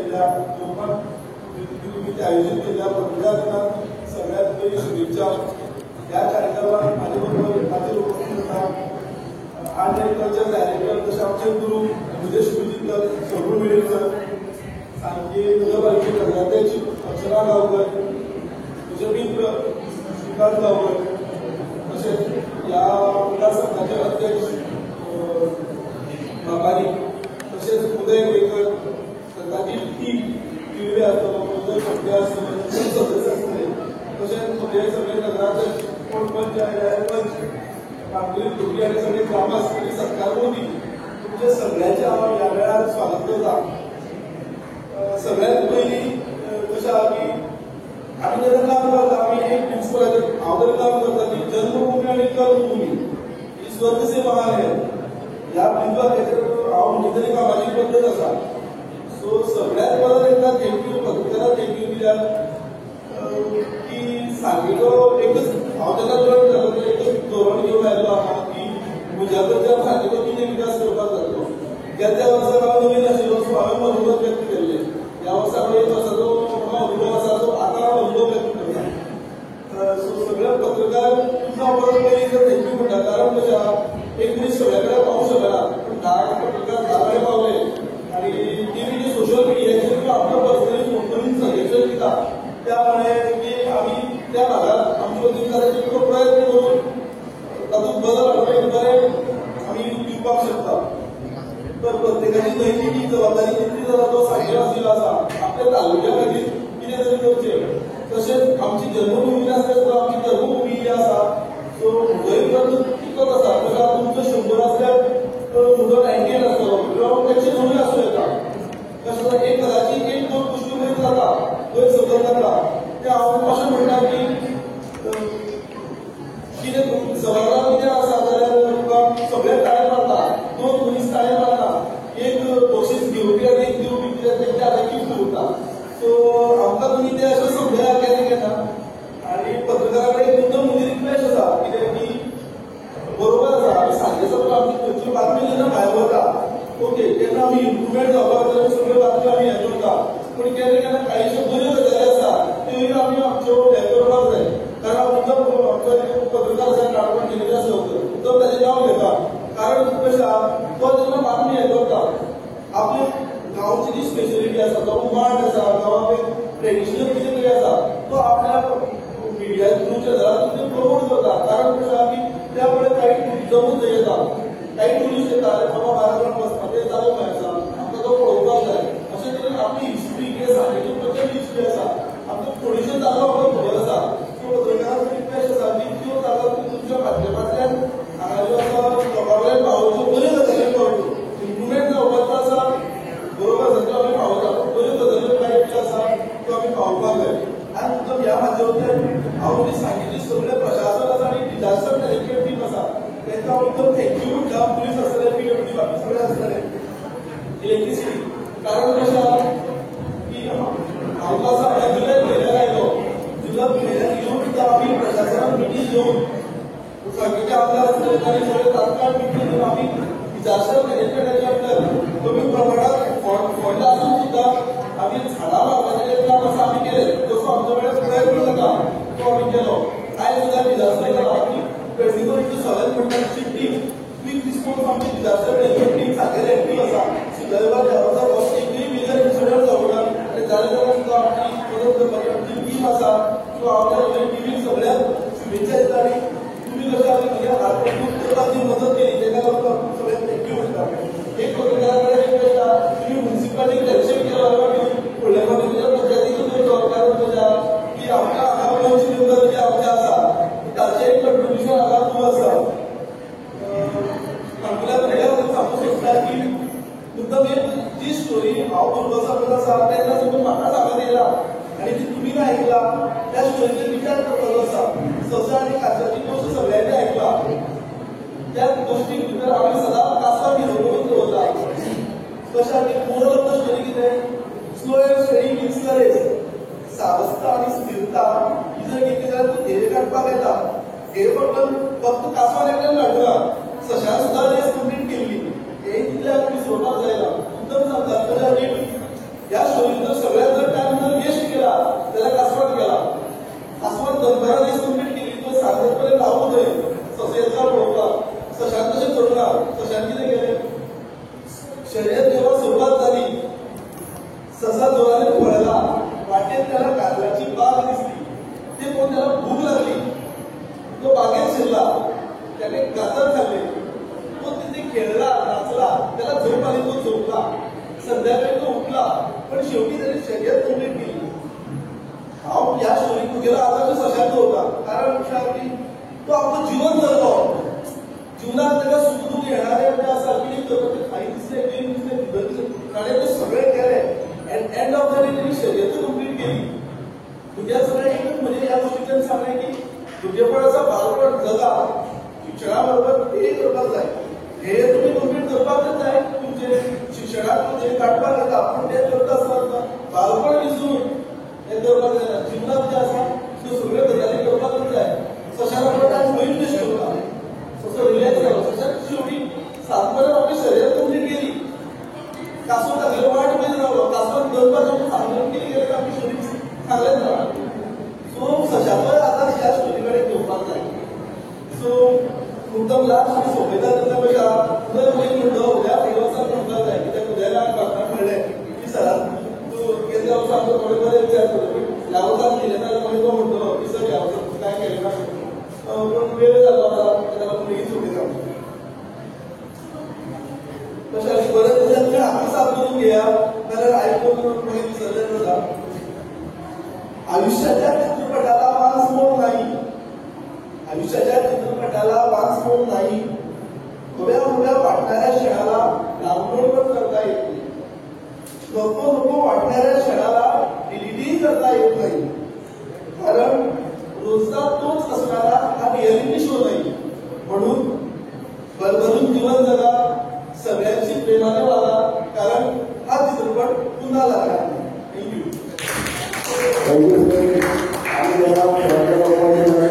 केलेल्या आयोजित केलेल्या पत्रकार दिनात सगळ्यात पहिली शुभेच्छा. या कार्यक्रमात माझ्याबरोबर माझे उपस्थित होता आर्ट अँड कल्चर डायरेक्टर तसे आमचे गुरु विजय शिवजीकर, शोभू मिळेकर, आणखी नगरपालिकेचे नगराध्यक्ष अक्षरा गावकर, तुझे मित्र श्रीकांत गावकर, तसेच या मतदारसंघाचे अध्यक्ष बाबानी, तसेच उदय वेकर, संघातील टीम किल्वे असतो उदय पट्टे असतो सदस्य असते, तसेच सगळे सगळे नगराध्यक्ष कोणपंच कामगिरी तुमची आणि सगळे ग्रामस्थ आणि सरकार मोदी तुमच्या सगळ्याचे या वेळात स्वागत करता. सगळ्यात पहिली कशा की आम्ही जर काम करता आम्ही एक प्रिन्सिपल अवघड काम करता की जन्मभूमी आणि कर्मभूमी ही स्वर्गसे महान आहे. या प्रिन्सिपल हांव नितरी कामाची पद्धत आसा. सो सगळ्यात परत एकदा थँक्यू पत्रकारांक थँक्यू कित्याक की सांगितलो एकच हांव तेन्ना जॉइन जालो एकच धोरण घेवन आयलो आहा की म्हज्या कडच्यान सांगितलो कितें विकास करपाक जातलो. त्या वर्सा हांव नवीन आशिल्लो सो हांवें मनोगत व्यक्त केल्लें. या वर्सा एक वर्साचो अनुभव आसा तो आतां हांव अनुभव व्यक्त करता. सो सगळे पत्रकार तुमकां परत पयलीं थँक्यू म्हणटा कारण कशें आहा एक दीस सगळे कडेन पावूंक शकना पूण 10 पत्रकार 10 कडेन पावले आनी टीव्ही जे सोशल मिडियाचेर आपलो पर्सनली फोन करून सजेशन दिता त्यामुळे की आम्ही त्या भागात आमची वतीन करायचे प्रयत्न करून तातूंत बदल हाडून बरें आमी दिवपाक शकता. तर प्रत्येकाची नैतिक जबाबदारी कितली जाता तो सांगिल्लो आशिल्लो आसा आपल्या तालुक्या खातीर कितें तरी करचें. तशेंच आमची जन्मभूमी आसा तो आमची कर्मभूमी जी आसा सो म्हजोय प्रयत्न तितकोच आसा. जर तुमचो 100 आसल्यार म्हजो 98 आसतलो किंवा 109 आसूं येता. तशें एक कदाचित एक दोन गोश्टी वयर जाता वयर सकयल जाता ते हांव अशें म्हणटा की कितें सभाघरांत कितें आसा जाल्यार तुका सगळे ताळे मारता 2 मनीस ताळे मारता एक बक्षीस घेवपी आनी एक दिवपी कित्याक तेंचे आतां गिफ्ट उरता. सो आमकां तुमी ते अशें समजया केन्ना केन्ना आनी पत्रकारा कडेन एक मुद्दम म्हणजे रिक्वेस्ट आसा कित्याक की बरोबर आसा आमी सांजे सगळो आमची खंयची बातमी जेन्ना भायर वता ओके तेन्ना आमी इम्प्रुवमेंट जावपा खातीर सगळ्यो बातम्यो आमी हें करता पूण केन्ना केन्ना कांयश्यो बऱ्यो गजाली आसा त्यो आमी आमच्यो हें करपाक जाय. कारण मुद्दम आमचो पत्रकार आसा काणकोण जिल्ल्याच्या सहकारी मुद्दम ताचें नांव घेता कारण कशें आहा तो जेन्ना बातमी हें करता आपली गांवची जी स्पेशलिटी आसा तो मांड आसा गांवांत ट्रेडिशनल कितें तरी आसा तो आपल्या मिडिया थ्रूच्या दारातून ते प्रमोट करता. कारण कशें आहा की त्या मुळे काही टुरिजमूच येता काही टुरिस्ट येता बाबा महाराष्ट्रात वचपाचें जागो खंय आसा आमकां तो पळोवपाक जाय अशें तरेन आपली हिस्ट्री कितें सांगितली प्रत्येक हिस्ट्री आसा आमकां थोडीश्यो जागो आमकां खबर आसा. सो पत्रकारांक रिक्वेस्ट आसा की त्यो जागो तुमी तुमच्या माध्यमांतल्यान हांगा ज्यो आसा लोकां कडेन पावोवच्यो बऱ्यो गजाली पावोवच्यो इम्प्रुवमेंट जावपाचो आसा बरोबर आसा त्यो आमी पावयता पूण बऱ्यो गजाल्यो कांय ज्यो आसा त्यो आमी पावोवपाक जाय. आनी मुद्दम ह्या माध्यमांतल्यान हांव जी सांगिल्ली सगळे प्रशासन आसा आनी डिजास्टर मॅनेजमेंट टीम आसा तांकां हांव एकदम थँक्यू म्हणटा. पुलीस आसतले PWD बाकी सगळे आसतले इलेक्ट्रिसिटी कारण कशें आहा की आमकां आसा जुलय म्हयन्यात आयलो जुलय म्हयन्यात येवन सुद्दां आमी प्रशासनान मिटींग घेवन सांगेचे आमदार आसतले तांणी सगळे तात्काळ मिटींग घेवन आमी डिजास्टर मॅनेजमेंटाच्या अंडर कमी प्रमाणात फंड आसून सुद्दां आमी झाडां लावपाचें काम आसा आमी केलें जसो आमचो कडेन प्रयत्न जाता तो आमी केलो. आयज सुद्दां डिजास्टर प्रेसिडेंट सगळ्यात म्हणटा टीम क्विक रिस्पॉन्स आमची डिजास्टर मॅनेजमेंट टीम सारकें एक्टीव आसा. सुदैवान ह्या वर्सा फस्ट एकूय मेजर इन्सिडंट जावना आनी जाले जाल्यार सुद्दां आमची मदत करपाची आमची टीम आसा. सो हांव त्या टिमीक सगळ्यांक शुभेच्छा दिता आनी तुमी कशें आमी म्हज्या हातूंत मदत केली तेका लागून सगळ्यांक थँक्यू म्हणटा. एक पत्रकारा कडेन रिक्वेस्ट आहा तुमी म्युनिसिपालिटीक इलेक्शन केल्या लागून फुडल्या फावटी तुज्या पंचायतीकूच वयचो कारण कशें की आमकां हांगा पंच मेंबर जे आमचे आसा ताचें एक कंट्रिब्युशन हांगा खूब आसा. आपल्याक सांगूंक सोदता की मुद्दम एक जी स्टोरी हांव बरोबर सांगत आसा तेन्ना सुद्दां म्हाका सांगत येयला आनी ती तुमी आयकला त्या स्टोरीचेर विचार करपाचो आसा. ससा आनी कासाची गोश्ट सगळ्यांनी आयकला त्या गोश्टी भितर आमी सदां कासां भिजोवून दवरता. कशें की मोरल ऑफ द स्टोरी कितें slow and steady means courage. सावस्ता आनी स्थिरता ही जर घेतली जाल्यार तूं ध्येय काडपाक येता. ध्येय फक्त कासांक एकल्यान काडूना सशान सुद्दां रेस कंप्लीट केल्ली हे तितल्याक तुमी सोडपाक जायना. मुद्दम सांगता ह्या स्टोरीन ससा जोराने पळला, वाटेत त्याला कारल्याची बाग दिसली, ते पण त्याला भूक लागली, तो बागेत शिरला, त्याने गाजर खाल्ले, तो तिथे खेळला, नाचला, त्याला झोप आली, तो झोपला, संध्याकाळी तो उठला, पण शेवटी त्याने शर्यत कंप्लीट केली. या स्टोरी गेला आता तो सशांत होता, कारण तो आपलं जीवन जगतो, जीवनात त्याला सुखदुःख येणारे म्हणजे असं की काही दिसले, गेम दिसले, आणि ते सगळे केले, एंड ऑफ द डे त्यांनी शर्यत कंप्लीट केली. म्हणजे सगळं एकच म्हणजे या गोष्टीचं सांगणे की तुझेपणाचा बालपण जगा, शिक्षणाबरोबर ते करपाक जाय, हे तुम्ही कंप्लीट करपाकच जाय, तुमचे शिक्षणात तुमचे काढपाक येता, पण ते करता असताना बालपण विसरून हे करपाक जायना. जीवनात जे आसा त्यो सगळ्यो गजाली करपाकच जाय. सशाला पण होईल दिसतो का तसं रिलॅक्स जावं, सशाक शेवटी 7 पर्यंत आपली शर्यत कंप्लीट केली, कासव टाकलं, वाट मध्ये रावलो, कासवात दरबार जाऊन सांगून केली गेले आपली शरीर चांगलेच झाला. सो सशाचं आता ह्या स्टोरीकडे घेवपाक जाय. सो मुद्दम लास्ट सोबयता तेन्ना पळयता जर पयलीं म्हणटलो उद्या फेमसाक म्हणपाक जाय, कित्याक उद्याला म्हाका कळ्ळें की सर तूं गेल्या वर्सा आमकां थोडे बरे विचार करता, ह्या वर्साक केलें जाल्यार मागीर तो म्हणटलो की सर ह्या वर्सा कांय केलें ना, पण वेळ जालो आतां तेन्ना बेगीन सोडयता. तशें बरें तशें हाती साफ करून घेया जाल्यार आयकून मागीर विसरलें जाता. आयुष्याच्या चित्रपटाला वांस मोड नाही, आयुष्याच्या चित्रपटाला वांस मोड नाही, थोड्या थोड्या वाटणाऱ्या क्षणाला डाउनलोड पण करता येत नाही, नको नको वाटणाऱ्या क्षणाला डिलीटही करता येत नाही, कारण रोजचा तोच असणारा हा रिअलिटी शो नाही. म्हणून भरभरून जीवन जगा, सगळ्यांशी प्रेमाने वागा, कारण हा चित्रपट पुन्हा लागला.